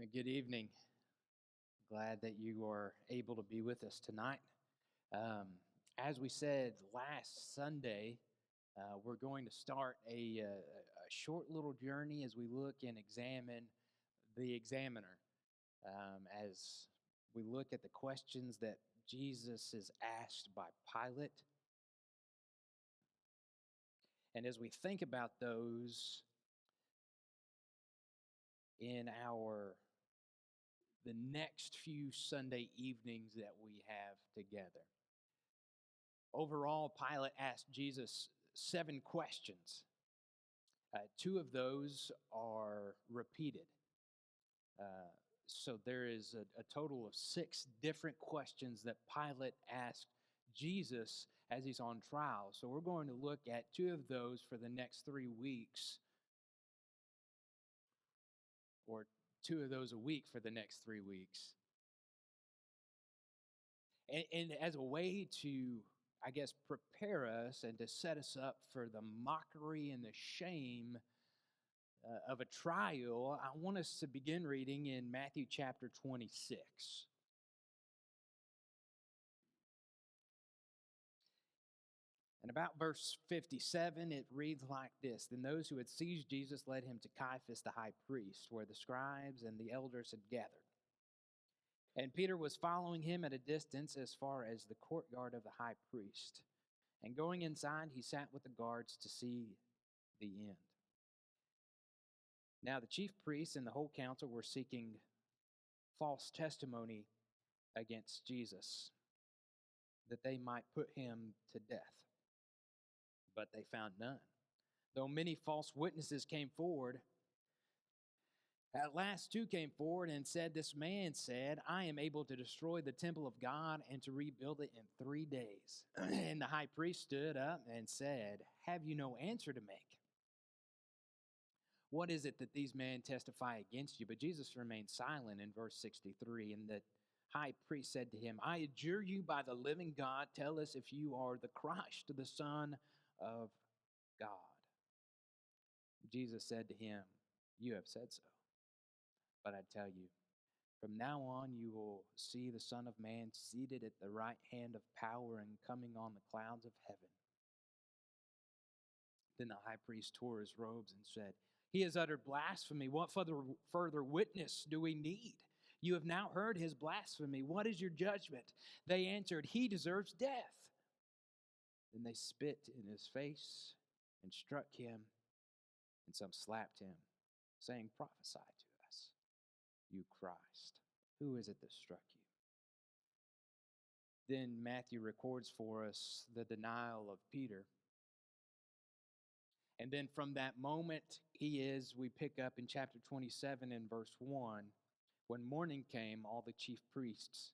Good evening. Glad that you are able to be with us tonight. Um, as we said last Sunday, we're going to start a short little journey as we look and examine the examiner. As we look at the questions that Jesus is asked by Pilate, and as we think about those in our the next few Sunday evenings that we have together. Overall, Pilate asked Jesus 7 questions. Two of those are repeated. Uh, so there is a total of 6 different questions that Pilate asked Jesus as he's on trial. So we're going to look at two of those for the next 3 weeks, or two of those a week for the next 3 weeks. And as a way to, I guess, prepare us and to set us up for the mockery and the shame of a trial, I want us to begin reading in Matthew chapter 26. And about verse 57, it reads like this: Then those who had seized Jesus led him to Caiaphas the high priest, where the scribes and the elders had gathered. And Peter was following him at a distance as far as the courtyard of the high priest. And going inside, he sat with the guards to see the end. Now the chief priests and the whole council were seeking false testimony against Jesus, that they might put him to death. But they found none. Though many false witnesses came forward, at last 2 came forward and said, This man said, I am able to destroy the temple of God and to rebuild it in 3 days. And the high priest stood up and said, Have you no answer to make? What is it that these men testify against you? But Jesus remained silent in verse 63. And the high priest said to him, I adjure you by the living God, tell us if you are the Christ, the Son of God. Jesus said to him, You have said so. But I tell you, from now on you will see the Son of Man seated at the right hand of power and coming on the clouds of heaven. Then the high priest tore his robes and said, He has uttered blasphemy. What further witness do we need? You have now heard his blasphemy. What is your judgment? They answered, He deserves death. Then they spit in his face and struck him, and some slapped him, saying, Prophesy to us, you Christ. Who is it that struck you? Then Matthew records for us the denial of Peter. And then from that moment, we pick up in chapter 27 and verse 1. When morning came, all the chief priests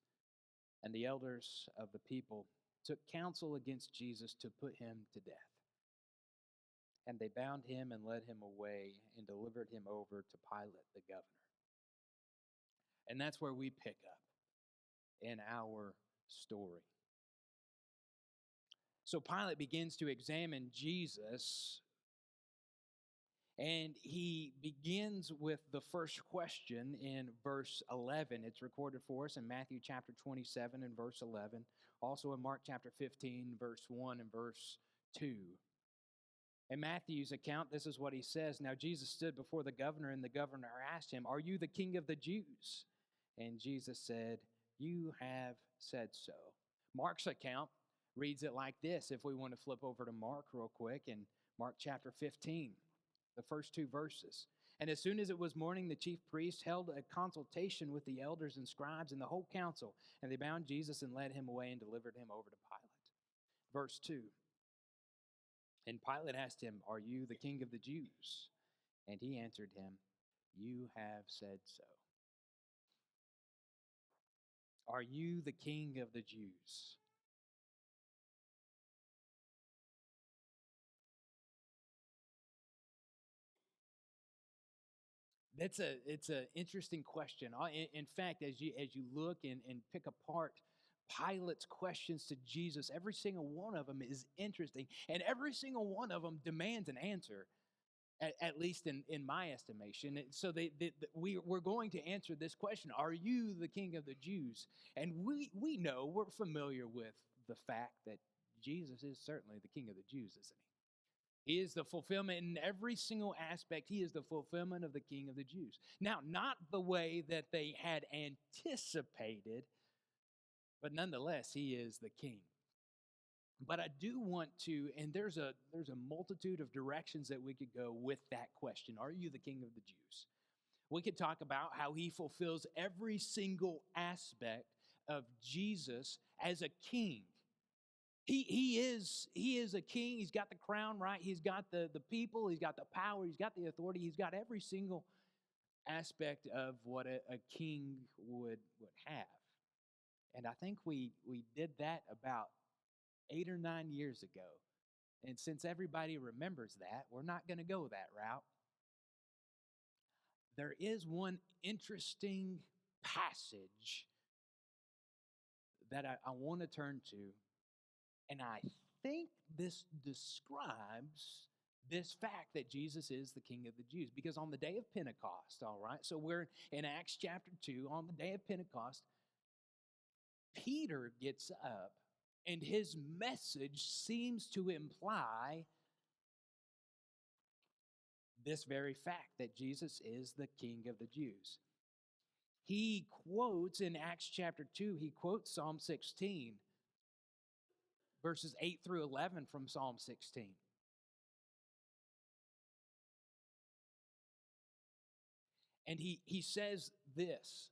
and the elders of the people took counsel against Jesus to put him to death. And they bound him and led him away and delivered him over to Pilate the governor. And that's where we pick up in our story. So Pilate begins to examine Jesus, and he begins with the first question in verse 11. It's recorded for us in Matthew chapter 27 and verse 11. Also in Mark chapter 15, verse 1 and verse 2. In Matthew's account, this is what he says. Now Jesus stood before the governor, and the governor asked him, Are you the king of the Jews? And Jesus said, You have said so. Mark's account reads it like this, if we want to flip over to Mark real quick, in Mark chapter 15, the first 2 verses. And as soon as it was morning, the chief priest held a consultation with the elders and scribes and the whole council, and they bound Jesus and led him away and delivered him over to Pilate. Verse 2. And Pilate asked him, Are you the king of the Jews? And he answered him, You have said so. Are you the king of the Jews? It's an interesting question. In fact, as you look and pick apart Pilate's questions to Jesus, every single one of them is interesting, and every single one of them demands an answer. at least in my estimation. So we're going to answer this question: are you the King of the Jews? And we know, we're familiar with the fact that Jesus is certainly the King of the Jews, isn't he? He is the fulfillment in every single aspect. He is the fulfillment of the King of the Jews. Now, not the way that they had anticipated, but nonetheless, he is the King. But I do want to, and there's a multitude of directions that we could go with that question. Are you the King of the Jews? We could talk about how he fulfills every single aspect of Jesus as a king. He is a king. He's got the crown, right? He's got the people, he's got the power, he's got the authority, he's got every single aspect of what a king would have. And I think we did that about 8 or 9 years ago. And since everybody remembers that, we're not going to go that route. There is one interesting passage that I want to turn to, and I think this describes this fact that Jesus is the King of the Jews. Because on the day of Pentecost, all right, so we're in Acts chapter 2, on the day of Pentecost, Peter gets up, and his message seems to imply this very fact that Jesus is the King of the Jews. He quotes in Acts chapter 2, he quotes Psalm 16, verses 8 through 11 from Psalm 16. And he says this.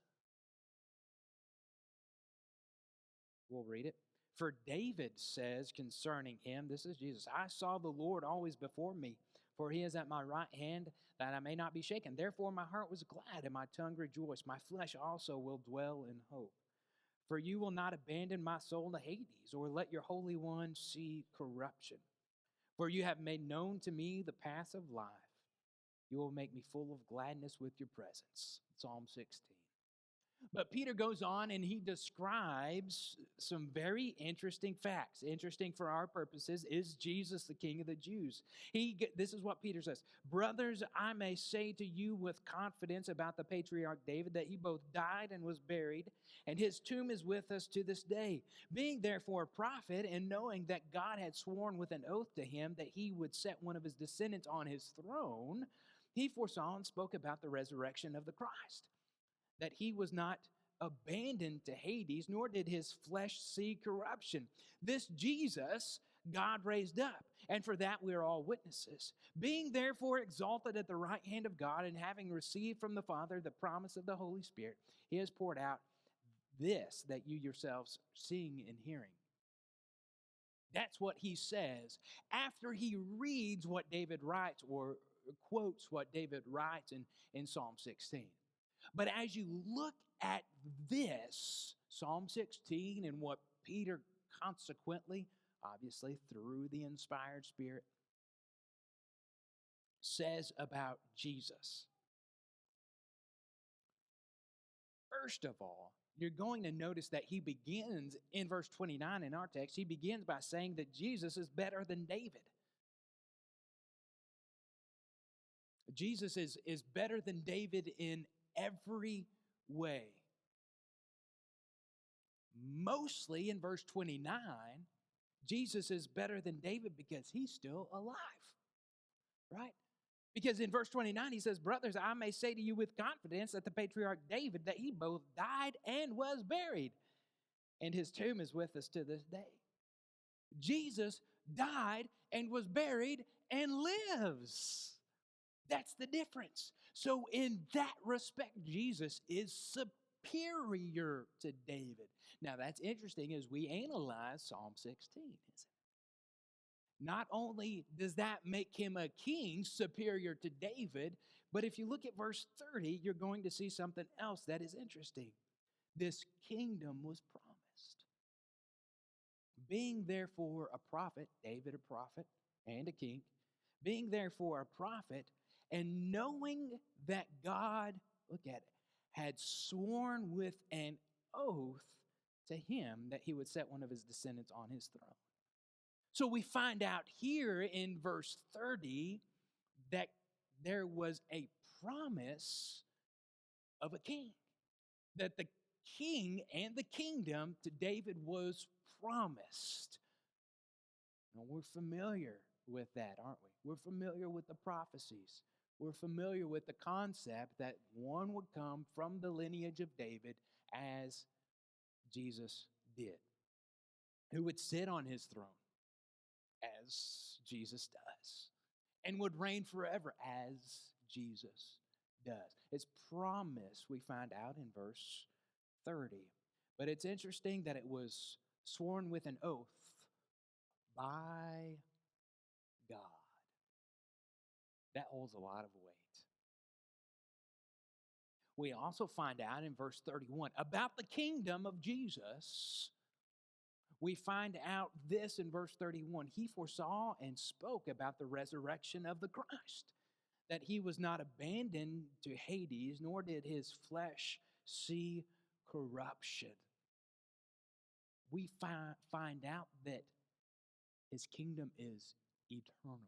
We'll read it. For David says concerning him, this is Jesus, I saw the Lord always before me, for he is at my right hand, that I may not be shaken. Therefore my heart was glad, and my tongue rejoiced. My flesh also will dwell in hope. For you will not abandon my soul to Hades, or let your Holy One see corruption. For you have made known to me the path of life. You will make me full of gladness with your presence. Psalm 16. But Peter goes on and he describes some very interesting facts. Interesting for our purposes, is Jesus the King of the Jews? This is what Peter says. Brothers, I may say to you with confidence about the patriarch David that he both died and was buried, and his tomb is with us to this day. Being therefore a prophet, and knowing that God had sworn with an oath to him that he would set one of his descendants on his throne, he foresaw and spoke about the resurrection of the Christ, that he was not abandoned to Hades, nor did his flesh see corruption. This Jesus God raised up, and for that we are all witnesses. Being therefore exalted at the right hand of God, and having received from the Father the promise of the Holy Spirit, he has poured out this that you yourselves seeing and hearing. That's what he says after he reads what David writes, or quotes what David writes in Psalm 16. But as you look at this, Psalm 16, and what Peter consequently, obviously through the inspired Spirit, says about Jesus. First of all, you're going to notice that he begins in verse 29 in our text, he begins by saying that Jesus is better than David. Jesus is better than David in every way. Mostly in verse 29, Jesus is better than David because he's still alive, right? Because in verse 29, he says, brothers, I may say to you with confidence that the patriarch David, that he both died and was buried, and his tomb is with us to this day. Jesus died and was buried and lives. That's the difference. So in that respect, Jesus is superior to David. Now that's interesting as we analyze Psalm 16, isn't it? Not only does that make him a king superior to David, but if you look at verse 30, you're going to see something else that is interesting. This kingdom was promised. Being therefore a prophet, David a prophet and a king, being therefore a prophet, and knowing that God, look at it, had sworn with an oath to him that he would set one of his descendants on his throne. So we find out here in verse 30 that there was a promise of a king, that the king and the kingdom to David was promised. Now, we're familiar with that, aren't we? We're familiar with the prophecies. We're familiar with the concept that one would come from the lineage of David as Jesus did, who would sit on his throne as Jesus does, and would reign forever as Jesus does. It's promised, we find out in verse 30. But it's interesting that it was sworn with an oath by God. That holds a lot of weight. We also find out in verse 31 about the kingdom of Jesus. We find out this in verse 31. He foresaw and spoke about the resurrection of the Christ, that he was not abandoned to Hades, nor did his flesh see corruption. We find out that his kingdom is eternal.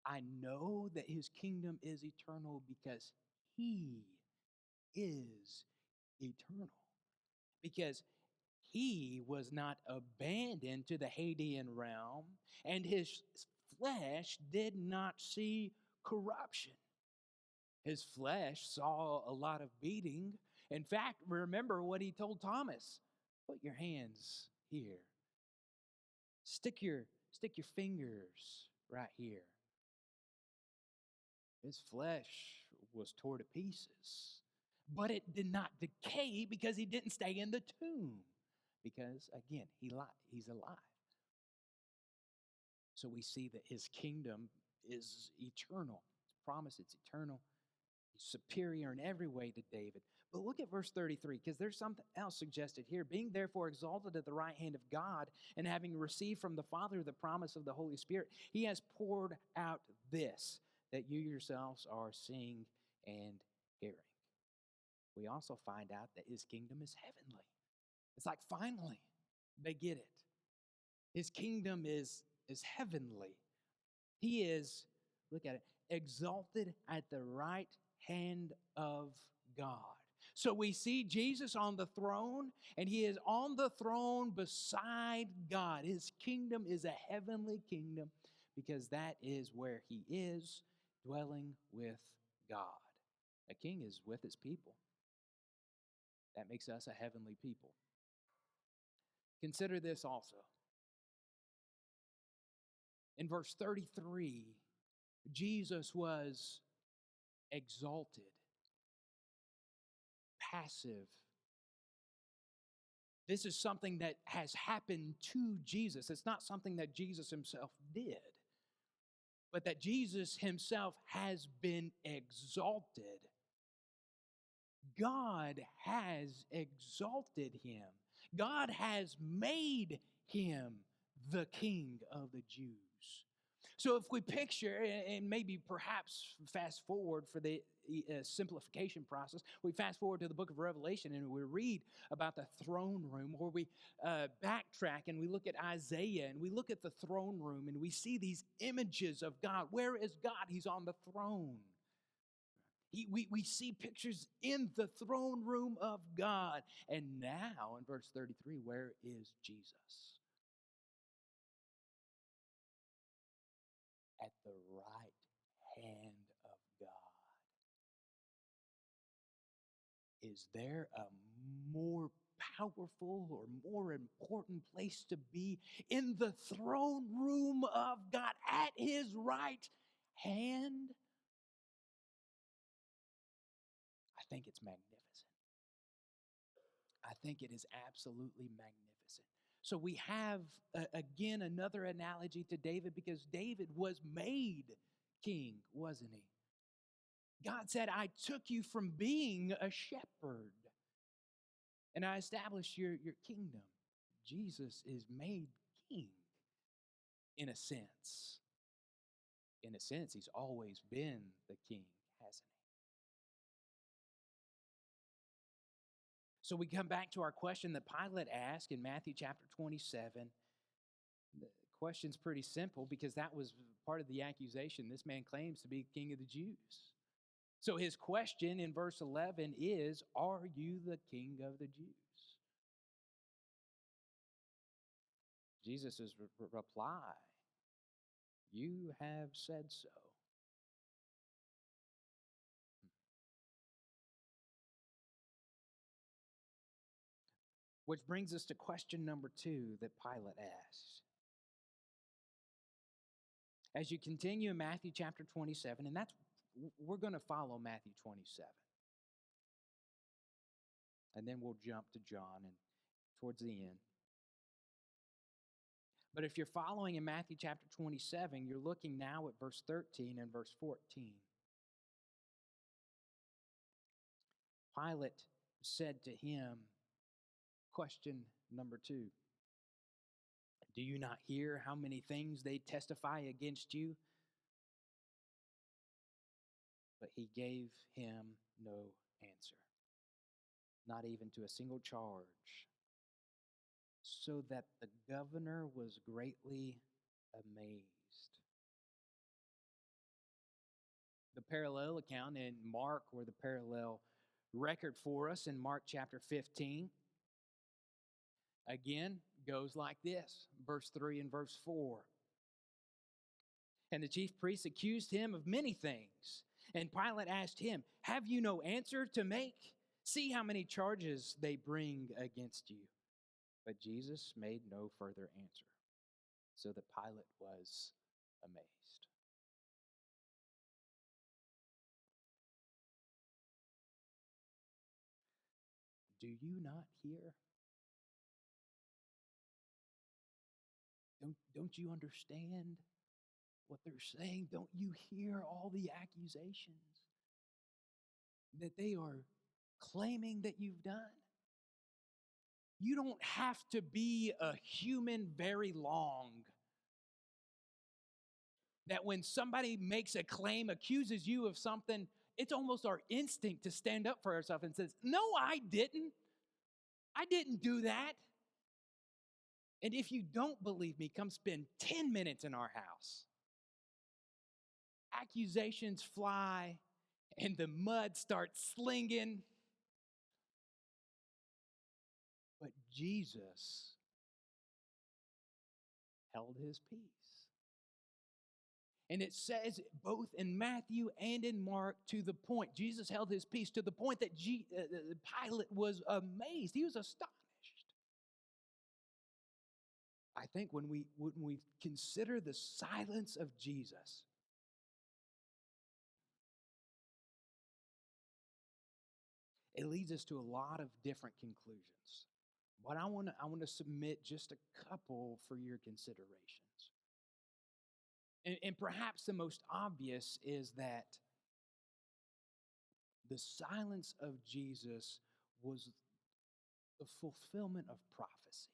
I know that his kingdom is eternal because he is eternal. Because he was not abandoned to the Hadean realm, and his flesh did not see corruption. His flesh saw a lot of beating. In fact, remember what he told Thomas. Put your hands here. Stick your fingers right here. His flesh was torn to pieces, but it did not decay because he didn't stay in the tomb. Because, again, he's alive. So we see that his kingdom is eternal. It's promised, it's eternal. He's superior in every way to David. But look at verse 33, because there's something else suggested here. Being therefore exalted at the right hand of God, and having received from the Father the promise of the Holy Spirit, he has poured out this, that you yourselves are seeing and hearing. We also find out that his kingdom is heavenly. It's like finally they get it. His kingdom is heavenly. He is, look at it, exalted at the right hand of God. So we see Jesus on the throne, and he is on the throne beside God. His kingdom is a heavenly kingdom because that is where he is, dwelling with God. A king is with his people. That makes us a heavenly people. Consider this also. In verse 33, Jesus was exalted, passive. This is something that has happened to Jesus. It's not something that Jesus himself did, but that Jesus himself has been exalted. God has exalted him. God has made him the King of the Jews. So if we picture, and maybe perhaps fast forward for the simplification process, we fast forward to the book of Revelation and we read about the throne room, or we backtrack and we look at Isaiah and we look at the throne room and we see these images of God. Where is God? He's on the throne. We see pictures in the throne room of God. And now in verse 33, where is Jesus? At the right hand of God. Is there a more powerful or more important place to be in the throne room of God at his right hand? I think it's magnificent. I think it is absolutely magnificent. So we have, again, another analogy to David, because David was made king, wasn't he? God said, I took you from being a shepherd, and I established your kingdom. Jesus is made king, in a sense. In a sense, he's always been the king, hasn't he? So we come back to our question that Pilate asked in Matthew chapter 27. The question's pretty simple because that was part of the accusation. This man claims to be king of the Jews. So his question in verse 11 is, are you the king of the Jews? Jesus' reply, you have said so. Which brings us to question number 2 that Pilate asks. As you continue in Matthew chapter 27, and we're going to follow Matthew 27. And then we'll jump to John and towards the end. But if you're following in Matthew chapter 27, you're looking now at verse 13 and verse 14. Pilate said to him, question number 2, do you not hear how many things they testify against you? But he gave him no answer, not even to a single charge, so that the governor was greatly amazed. The parallel account in Mark, or the parallel record for us in Mark chapter 15, again, goes like this, verse 3 and verse 4. And the chief priests accused him of many things. And Pilate asked him, have you no answer to make? See how many charges they bring against you. But Jesus made no further answer, so that Pilate was amazed. Do you not hear? Don't you understand what they're saying? Don't you hear all the accusations that they are claiming that you've done? You don't have to be a human very long. That when somebody makes a claim, accuses you of something, it's almost our instinct to stand up for ourselves and says, no, I didn't. I didn't do that. And if you don't believe me, come spend 10 minutes in our house. Accusations fly and the mud starts slinging. But Jesus held his peace. And it says both in Matthew and in Mark to the point, Jesus held his peace to the point that Pilate was amazed. He was astonished. I think when we consider the silence of Jesus, it leads us to a lot of different conclusions. But I want to submit just a couple for your considerations. And perhaps the most obvious is that the silence of Jesus was the fulfillment of prophecy.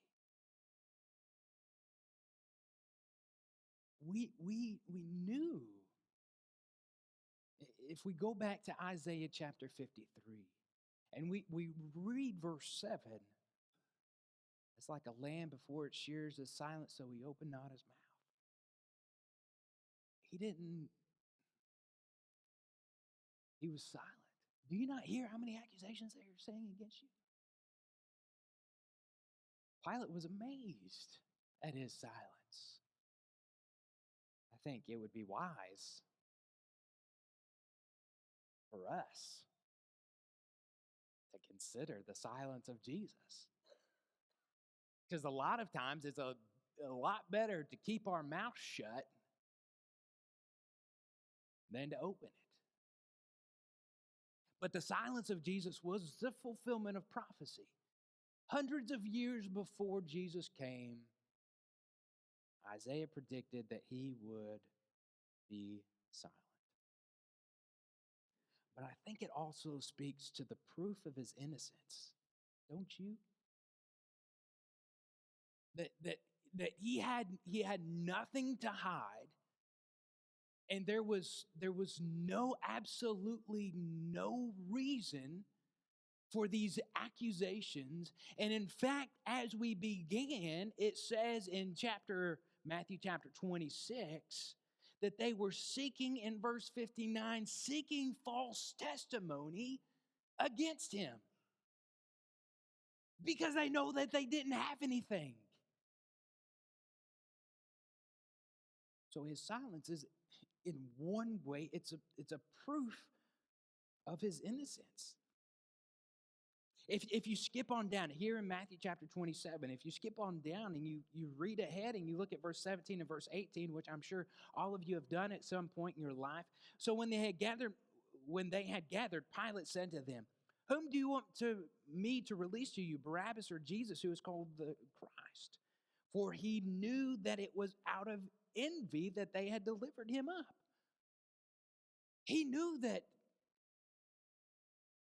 We knew, if we go back to Isaiah chapter 53, and we read verse 7, it's like a lamb before its shears is silent, so he opened not his mouth. He was silent. Do you not hear how many accusations they are saying against you? Pilate was amazed at his silence. I think it would be wise for us to consider the silence of Jesus. Because a lot of times it's a lot better to keep our mouth shut than to open it. But the silence of Jesus was the fulfillment of prophecy. Hundreds of years before Jesus came, Isaiah predicted that he would be silent. But I think it also speaks to the proof of his innocence, don't you? That he had nothing to hide, and there was absolutely no reason for these accusations. And in fact, as we began, it says in chapter Matthew chapter 26, that they were seeking, in verse 59, seeking false testimony against him because they know that they didn't have anything. So his silence is, in one way, it's a proof of his innocence. If you skip on down here in Matthew chapter 27, if you skip on down and you read ahead and you look at verse 17 and verse 18, which I'm sure all of you have done at some point in your life. So when they had gathered, Pilate said to them, "Whom do you want me to release to you, Barabbas or Jesus, who is called the Christ?" For he knew that it was out of envy that they had delivered him up. He knew that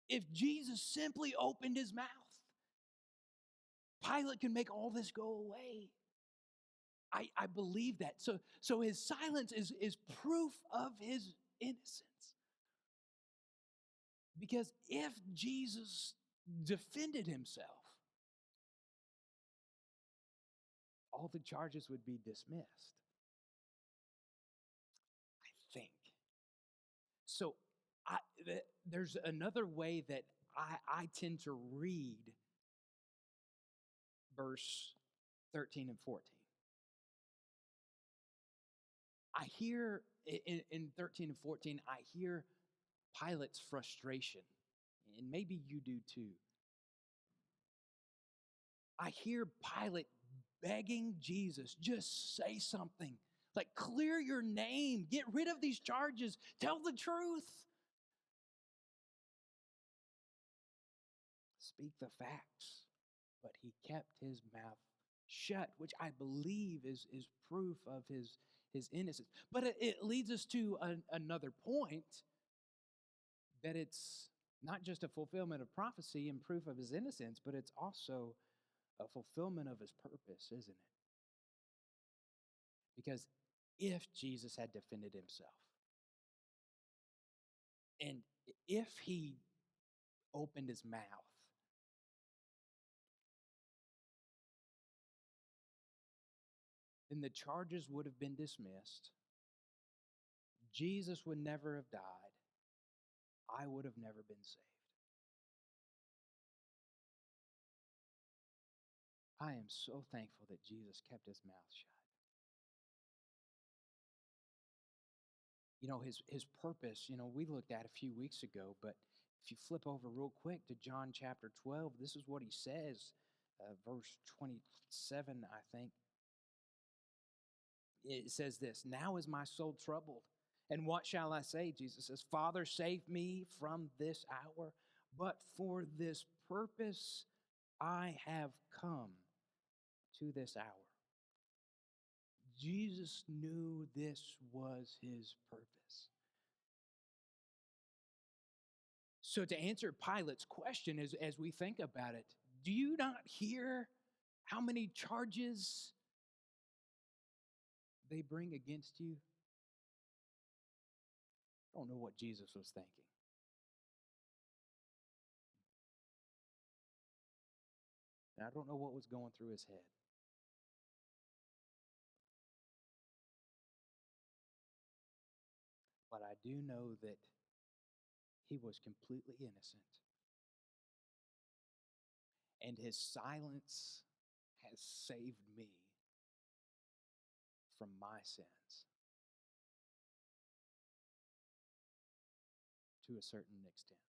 if Jesus simply opened his mouth, Pilate can make all this go away. I believe that. So his silence is proof of his innocence. Because if Jesus defended himself, all the charges would be dismissed, I think. So there's another way that I tend to read verse 13 and 14. I hear in 13 and 14, I hear Pilate's frustration, and maybe you do too. I hear Pilate begging Jesus, just say something. Like, clear your name, get rid of these charges, tell the truth. Speak the facts. But he kept his mouth shut, which I believe is proof of his innocence. But it leads us to another point, that it's not just a fulfillment of prophecy and proof of his innocence, but it's also a fulfillment of his purpose, isn't it? Because if Jesus had defended himself, and if he opened his mouth, then the charges would have been dismissed. Jesus would never have died. I would have never been saved. I am so thankful that Jesus kept his mouth shut. You know, his purpose, we looked at a few weeks ago, but if you flip over real quick to John chapter 12, this is what he says, verse 27, I think. It says this, "Now is my soul troubled, and what shall I say?" Jesus says, "Father, save me from this hour, but for this purpose I have come to this hour." Jesus knew this was his purpose. So to answer Pilate's question as we think about it, do you not hear how many charges they bring against you? I don't know what Jesus was thinking. And I don't know what was going through his head. But I do know that he was completely innocent. And his silence has saved me from my sins to a certain extent.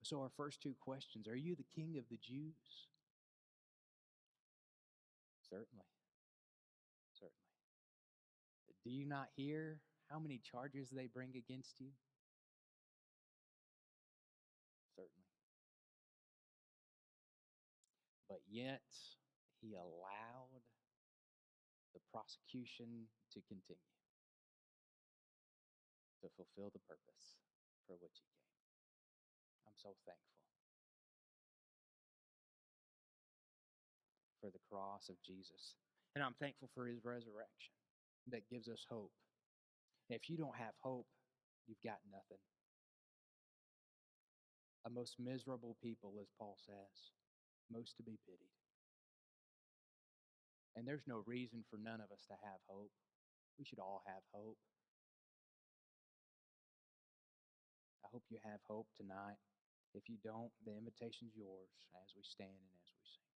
So our first two questions, are you the king of the Jews? Certainly. Certainly. Do you not hear how many charges they bring against you? Certainly. But yet, he allowed the prosecution to continue to fulfill the purpose for which he came. I'm so thankful for the cross of Jesus. And I'm thankful for his resurrection that gives us hope. And if you don't have hope, you've got nothing. A most miserable people, as Paul says, most to be pitied. And there's no reason for none of us to have hope. We should all have hope. I hope you have hope tonight. If you don't, the invitation's yours as we stand and as we sing.